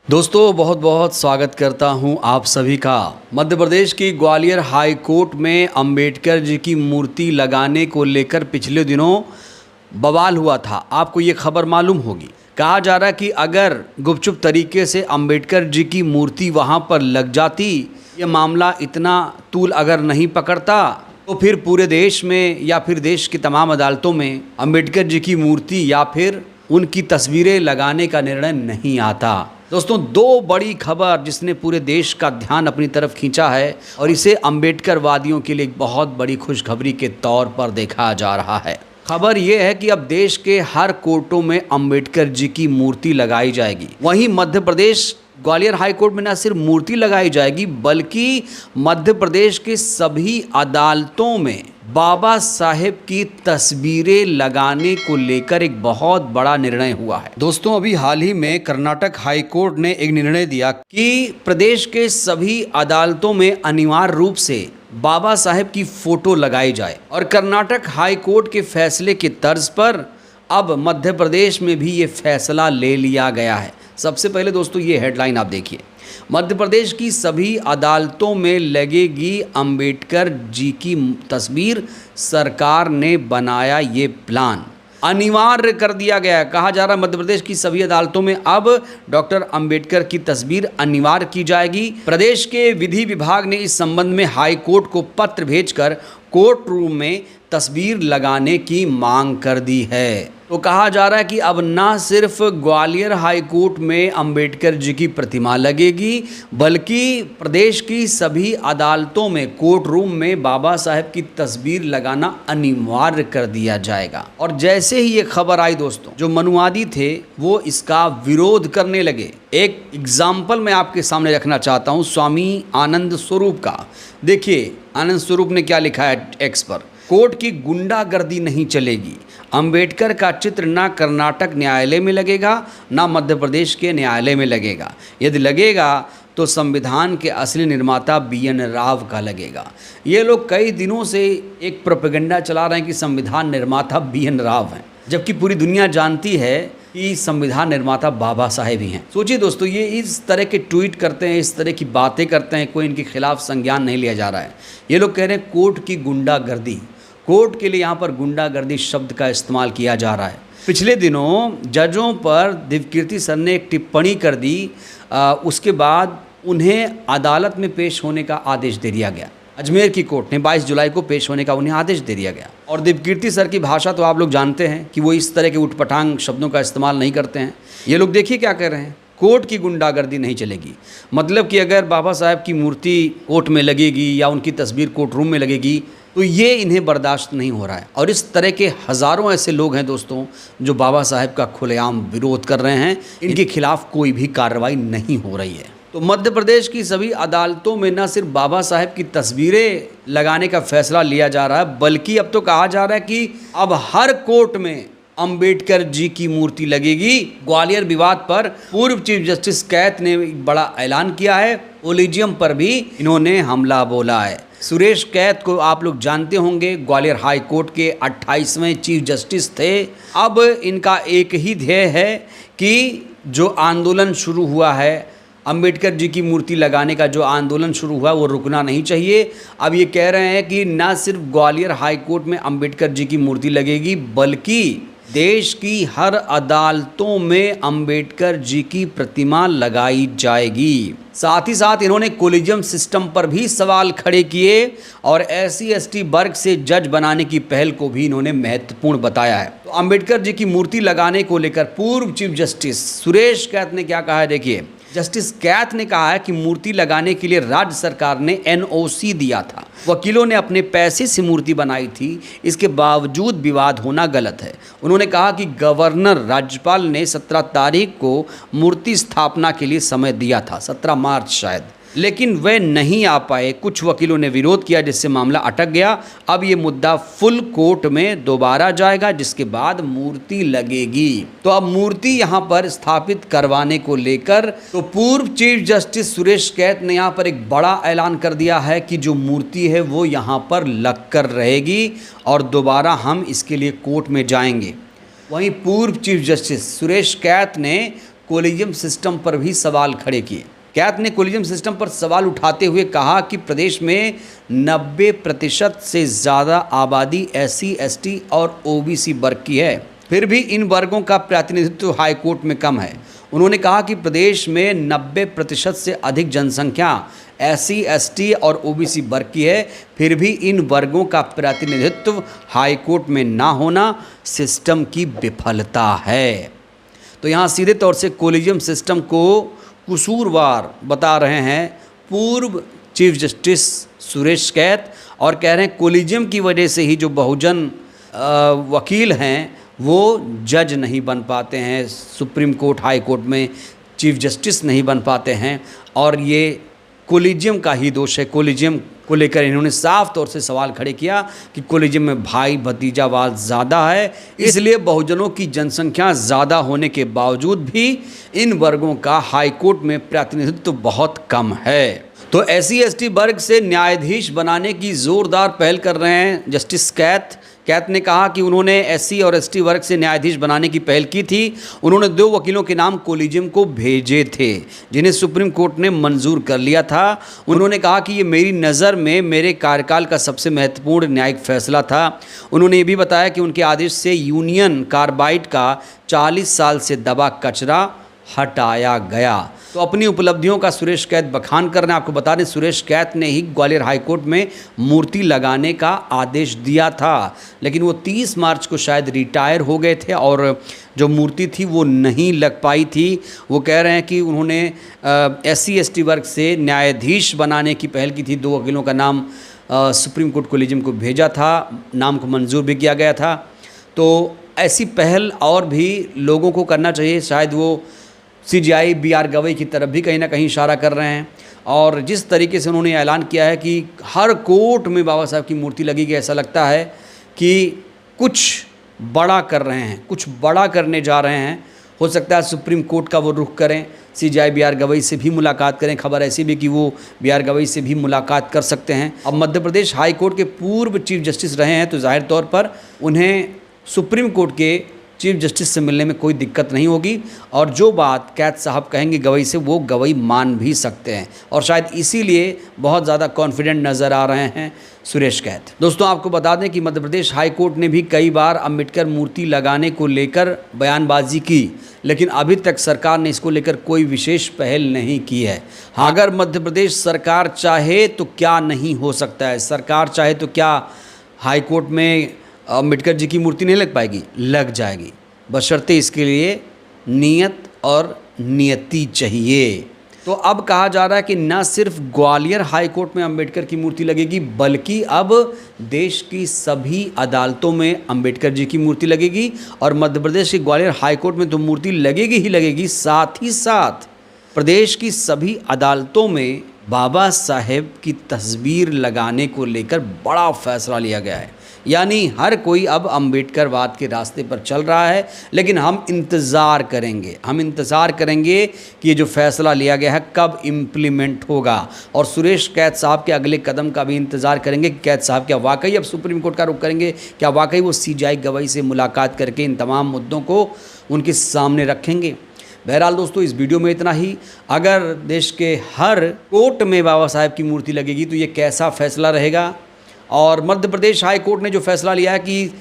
दोस्तों बहुत बहुत स्वागत करता हूं आप सभी का। मध्य प्रदेश की ग्वालियर हाई कोर्ट में अंबेडकर जी की मूर्ति लगाने को लेकर पिछले दिनों बवाल हुआ था। आपको ये खबर मालूम होगी। कहा जा रहा है कि अगर गुपचुप तरीके से अंबेडकर जी की मूर्ति वहां पर लग जाती, ये मामला इतना तूल अगर नहीं पकड़ता, तो फिर पूरे देश में या फिर देश की तमाम अदालतों में अंबेडकर जी की मूर्ति या फिर उनकी तस्वीरें लगाने का निर्णय नहीं आता। दोस्तों, दो बड़ी खबर जिसने पूरे देश का ध्यान अपनी तरफ खींचा है और इसे अंबेडकर वादियों के लिए एक बहुत बड़ी खुशखबरी के तौर पर देखा जा रहा है। खबर यह है कि अब देश के हर कोर्टों में अंबेडकर जी की मूर्ति लगाई जाएगी। वहीं मध्य प्रदेश ग्वालियर हाई कोर्ट में न सिर्फ मूर्ति लगाई जाएगी, बल्कि मध्य प्रदेश के सभी अदालतों में बाबा साहेब की तस्वीरें लगाने को लेकर एक बहुत बड़ा निर्णय हुआ है। दोस्तों, अभी हाल ही में कर्नाटक हाई कोर्ट ने एक निर्णय दिया कि प्रदेश के सभी अदालतों में अनिवार्य रूप से बाबा साहेब की फोटो लगाई जाए। और कर्नाटक हाई कोर्ट के फैसले के तर्ज पर अब मध्य प्रदेश में भी ये फैसला ले लिया गया है। सबसे पहले दोस्तों, ये हेडलाइन आप देखिए। मध्य प्रदेश की सभी अदालतों में लगेगी अंबेडकर जी की तस्वीर। सरकार ने बनाया ये प्लान, अनिवार्य कर दिया गया है। कहा जा रहा है मध्य प्रदेश की सभी अदालतों में अब डॉक्टर अंबेडकर की तस्वीर अनिवार्य की जाएगी। प्रदेश के विधि विभाग ने इस संबंध में हाई कोर्ट को पत्र भेजकर कोर्ट रूम में तस्वीर लगाने की मांग कर दी है। तो कहा जा रहा है कि अब ना सिर्फ ग्वालियर हाई कोर्ट में अंबेडकर जी की प्रतिमा लगेगी, बल्कि प्रदेश की सभी अदालतों में कोर्ट रूम में बाबा साहेब की तस्वीर लगाना अनिवार्य कर दिया जाएगा। और जैसे ही ये खबर आई दोस्तों, जो मनुवादी थे वो इसका विरोध करने लगे। एक एग्जाम्पल मैं आपके सामने रखना चाहता हूँ स्वामी आनंद स्वरूप का। देखिए आनंद स्वरूप ने क्या लिखा है एक्स पर। कोर्ट की गुंडागर्दी नहीं चलेगी। अंबेडकर का चित्र ना कर्नाटक न्यायालय में लगेगा, ना मध्य प्रदेश के न्यायालय में लगेगा। यदि लगेगा तो संविधान के असली निर्माता BN राव का लगेगा। ये लोग कई दिनों से एक प्रोपेगेंडा चला रहे हैं कि संविधान निर्माता BN राव हैं, जबकि पूरी दुनिया जानती है कि संविधान निर्माता बाबा साहेब ही हैं। सोचिए दोस्तों, ये इस तरह के ट्वीट करते हैं, इस तरह की बातें करते हैं, कोई इनके खिलाफ संज्ञान नहीं लिया जा रहा है। ये लोग कह रहे हैं कोर्ट की गुंडागर्दी। कोर्ट के लिए यहाँ पर गुंडागर्दी शब्द का इस्तेमाल किया जा रहा है। पिछले दिनों जजों पर दिव्यकीर्ति सर ने एक टिप्पणी कर दी। उसके बाद उन्हें अदालत में पेश होने का आदेश दे दिया गया। अजमेर की कोर्ट ने 22 जुलाई को पेश होने का उन्हें आदेश दे दिया गया। और दिव्यकीर्ति सर की भाषा तो आप लोग जानते हैं कि वो इस तरह के उटपटांग शब्दों का इस्तेमाल नहीं करते हैं। ये लोग देखिए क्या कर रहे हैं, कोर्ट की गुंडागर्दी नहीं चलेगी। मतलब कि अगर बाबा साहब की मूर्ति कोर्ट में लगेगी या उनकी तस्वीर कोर्ट रूम में लगेगी, तो ये इन्हें बर्दाश्त नहीं हो रहा है। और इस तरह के हज़ारों ऐसे लोग हैं दोस्तों जो बाबा साहेब का खुलेआम विरोध कर रहे हैं। इनके खिलाफ कोई भी कार्रवाई नहीं हो रही है। तो मध्य प्रदेश की सभी अदालतों में न सिर्फ बाबा साहेब की तस्वीरें लगाने का फैसला लिया जा रहा है, बल्कि अब तो कहा जा रहा है कि अब हर कोर्ट में अंबेडकर जी की मूर्ति लगेगी। ग्वालियर विवाद पर पूर्व चीफ जस्टिस कैत ने बड़ा ऐलान किया है। कोलिजियम पर भी इन्होंने हमला बोला है। सुरेश कैत को आप लोग जानते होंगे, ग्वालियर हाई कोर्ट के 28वें चीफ जस्टिस थे। अब इनका एक ही ध्येय है कि जो आंदोलन शुरू हुआ है, अंबेडकर जी की मूर्ति लगाने का जो आंदोलन शुरू हुआ, वो रुकना नहीं चाहिए। अब ये कह रहे हैं कि न सिर्फ ग्वालियर हाई कोर्ट में अंबेडकर जी की मूर्ति लगेगी, बल्कि देश की हर अदालतों में अंबेडकर जी की प्रतिमा लगाई जाएगी। साथ ही साथ इन्होंने कोलिजियम सिस्टम पर भी सवाल खड़े किए और SC ST वर्ग से जज बनाने की पहल को भी इन्होंने महत्वपूर्ण बताया है। तो अंबेडकर जी की मूर्ति लगाने को लेकर पूर्व चीफ जस्टिस सुरेश कैत ने क्या कहा है, देखिए। जस्टिस कैत ने कहा है कि मूर्ति लगाने के लिए राज्य सरकार ने NOC दिया था। वकीलों ने अपने पैसे से मूर्ति बनाई थी, इसके बावजूद विवाद होना गलत है। उन्होंने कहा कि गवर्नर राज्यपाल ने 17 तारीख को मूर्ति स्थापना के लिए समय दिया था, 17 मार्च शायद, लेकिन वे नहीं आ पाए। कुछ वकीलों ने विरोध किया, जिससे मामला अटक गया। अब ये मुद्दा फुल कोर्ट में दोबारा जाएगा, जिसके बाद मूर्ति लगेगी। तो अब मूर्ति यहाँ पर स्थापित करवाने को लेकर तो पूर्व चीफ जस्टिस सुरेश कैत ने यहाँ पर एक बड़ा ऐलान कर दिया है कि जो मूर्ति है वो यहाँ पर लग कर रहेगी और दोबारा हम इसके लिए कोर्ट में जाएंगे। वहीं पूर्व चीफ जस्टिस सुरेश कैत ने कोलिजियम सिस्टम पर भी सवाल खड़े किए। कैत ने कोलिजियम सिस्टम पर सवाल उठाते हुए कहा कि प्रदेश में 90% से ज़्यादा आबादी SC, ST और OBC वर्ग की है, फिर भी इन वर्गों का प्रतिनिधित्व हाईकोर्ट में कम है। उन्होंने कहा कि प्रदेश में 90% से अधिक जनसंख्या SC, ST और OBC वर्ग की है, फिर भी इन वर्गों का प्रतिनिधित्व हाईकोर्ट में ना होना सिस्टम की विफलता है। तो यहाँ सीधे तौर से कोलिजियम सिस्टम को कसूरवार बता रहे हैं पूर्व चीफ जस्टिस सुरेश कैत, और कह रहे हैं कोलिजियम की वजह से ही जो बहुजन वकील हैं वो जज नहीं बन पाते हैं, सुप्रीम कोर्ट, हाई कोर्ट में चीफ जस्टिस नहीं बन पाते हैं, और ये कोलिजियम का ही दोष है। कोलिजियम को लेकर इन्होंने साफ तौर से सवाल खड़े किया कि कोलिजियम में भाई भतीजावाद ज़्यादा है, इसलिए बहुजनों की जनसंख्या ज़्यादा होने के बावजूद भी इन वर्गों का हाईकोर्ट में प्रतिनिधित्व बहुत कम है। तो SC, ST वर्ग से न्यायाधीश बनाने की ज़ोरदार पहल कर रहे हैं जस्टिस कैत ने कहा कि उन्होंने SC और ST वर्ग से न्यायाधीश बनाने की पहल की थी। उन्होंने 2 वकीलों के नाम कोलिजियम को भेजे थे, जिन्हें सुप्रीम कोर्ट ने मंजूर कर लिया था। उन्होंने कहा कि ये मेरी नज़र में मेरे कार्यकाल का सबसे महत्वपूर्ण न्यायिक फैसला था। उन्होंने ये भी बताया कि उनके आदेश से यूनियन कार्बाइड का 40 साल से दबा कचरा हटाया गया। तो अपनी उपलब्धियों का सुरेश कैत बखान कर रहे हैं। आपको बता दें, सुरेश कैत ने ही ग्वालियर हाईकोर्ट में मूर्ति लगाने का आदेश दिया था, लेकिन वो 30 मार्च को शायद रिटायर हो गए थे और जो मूर्ति थी वो नहीं लग पाई थी। वो कह रहे हैं कि उन्होंने SC, ST वर्ग से न्यायाधीश बनाने की पहल की थी। 2 वकीलों का नाम सुप्रीम कोर्ट कोलिजियम को भेजा था, नाम को मंजूर भी किया गया था। तो ऐसी पहल और भी लोगों को करना चाहिए। शायद वो CJI BR गवई की तरफ भी कहीं ना कहीं इशारा कर रहे हैं, और जिस तरीके से उन्होंने ऐलान किया है कि हर कोर्ट में बाबा साहब की मूर्ति लगेगी, ऐसा लगता है कि कुछ बड़ा कर रहे हैं, कुछ बड़ा करने जा रहे हैं। हो सकता है सुप्रीम कोर्ट का वो रुख करें, CJI BR गवई से भी मुलाकात करें। खबर ऐसी भी कि वो BR गवई से भी मुलाकात कर सकते हैं। अब मध्य प्रदेश हाई कोर्ट के पूर्व चीफ जस्टिस रहे हैं, तो जाहिर तौर पर उन्हें सुप्रीम कोर्ट के चीफ जस्टिस से मिलने में कोई दिक्कत नहीं होगी, और जो बात कैत साहब कहेंगे गवई से, वो गवई मान भी सकते हैं, और शायद इसीलिए बहुत ज़्यादा कॉन्फिडेंट नज़र आ रहे हैं सुरेश कैत। दोस्तों, आपको बता दें कि मध्य प्रदेश हाई कोर्ट ने भी कई बार अम्बेडकर मूर्ति लगाने को लेकर बयानबाजी की, लेकिन अभी तक सरकार ने इसको लेकर कोई विशेष पहल नहीं की है। हाँ, अगर मध्य प्रदेश सरकार चाहे तो क्या नहीं हो सकता है। सरकार चाहे तो क्या हाई कोर्ट में अम्बेडकर जी की मूर्ति नहीं लग पाएगी? लग जाएगी, बशर्ते इसके लिए नियत और नियति चाहिए। तो अब कहा जा रहा है कि न सिर्फ ग्वालियर हाई कोर्ट में अम्बेडकर की मूर्ति लगेगी, बल्कि अब देश की सभी अदालतों में अम्बेडकर जी की मूर्ति लगेगी, और मध्य प्रदेश के ग्वालियर हाई कोर्ट में तो मूर्ति लगेगी ही लगेगी, साथ ही साथ प्रदेश की सभी अदालतों में बाबा साहेब की तस्वीर लगाने को लेकर बड़ा फैसला लिया गया है। यानी हर कोई अब अम्बेडकरवाद के रास्ते पर चल रहा है, लेकिन हम इंतज़ार करेंगे कि ये जो फ़ैसला लिया गया है कब इम्प्लीमेंट होगा, और सुरेश कैत साहब के अगले कदम का भी इंतज़ार करेंगे कि कैत साहब क्या वाकई अब सुप्रीम कोर्ट का रुख करेंगे, क्या वाकई वो CJI गवई से मुलाकात करके इन तमाम मुद्दों को उनके सामने रखेंगे। बहरहाल दोस्तों, इस वीडियो में इतना ही। अगर देश के हर कोर्ट में बाबा साहेब की मूर्ति लगेगी तो ये कैसा फ़ैसला रहेगा, और मध्य प्रदेश हाई कोर्ट ने जो फैसला लिया है कि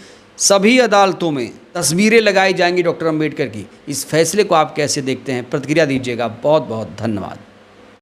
सभी अदालतों में तस्वीरें लगाई जाएंगी डॉक्टर अंबेडकर की, इस फैसले को आप कैसे देखते हैं? प्रतिक्रिया दीजिएगा। बहुत बहुत धन्यवाद।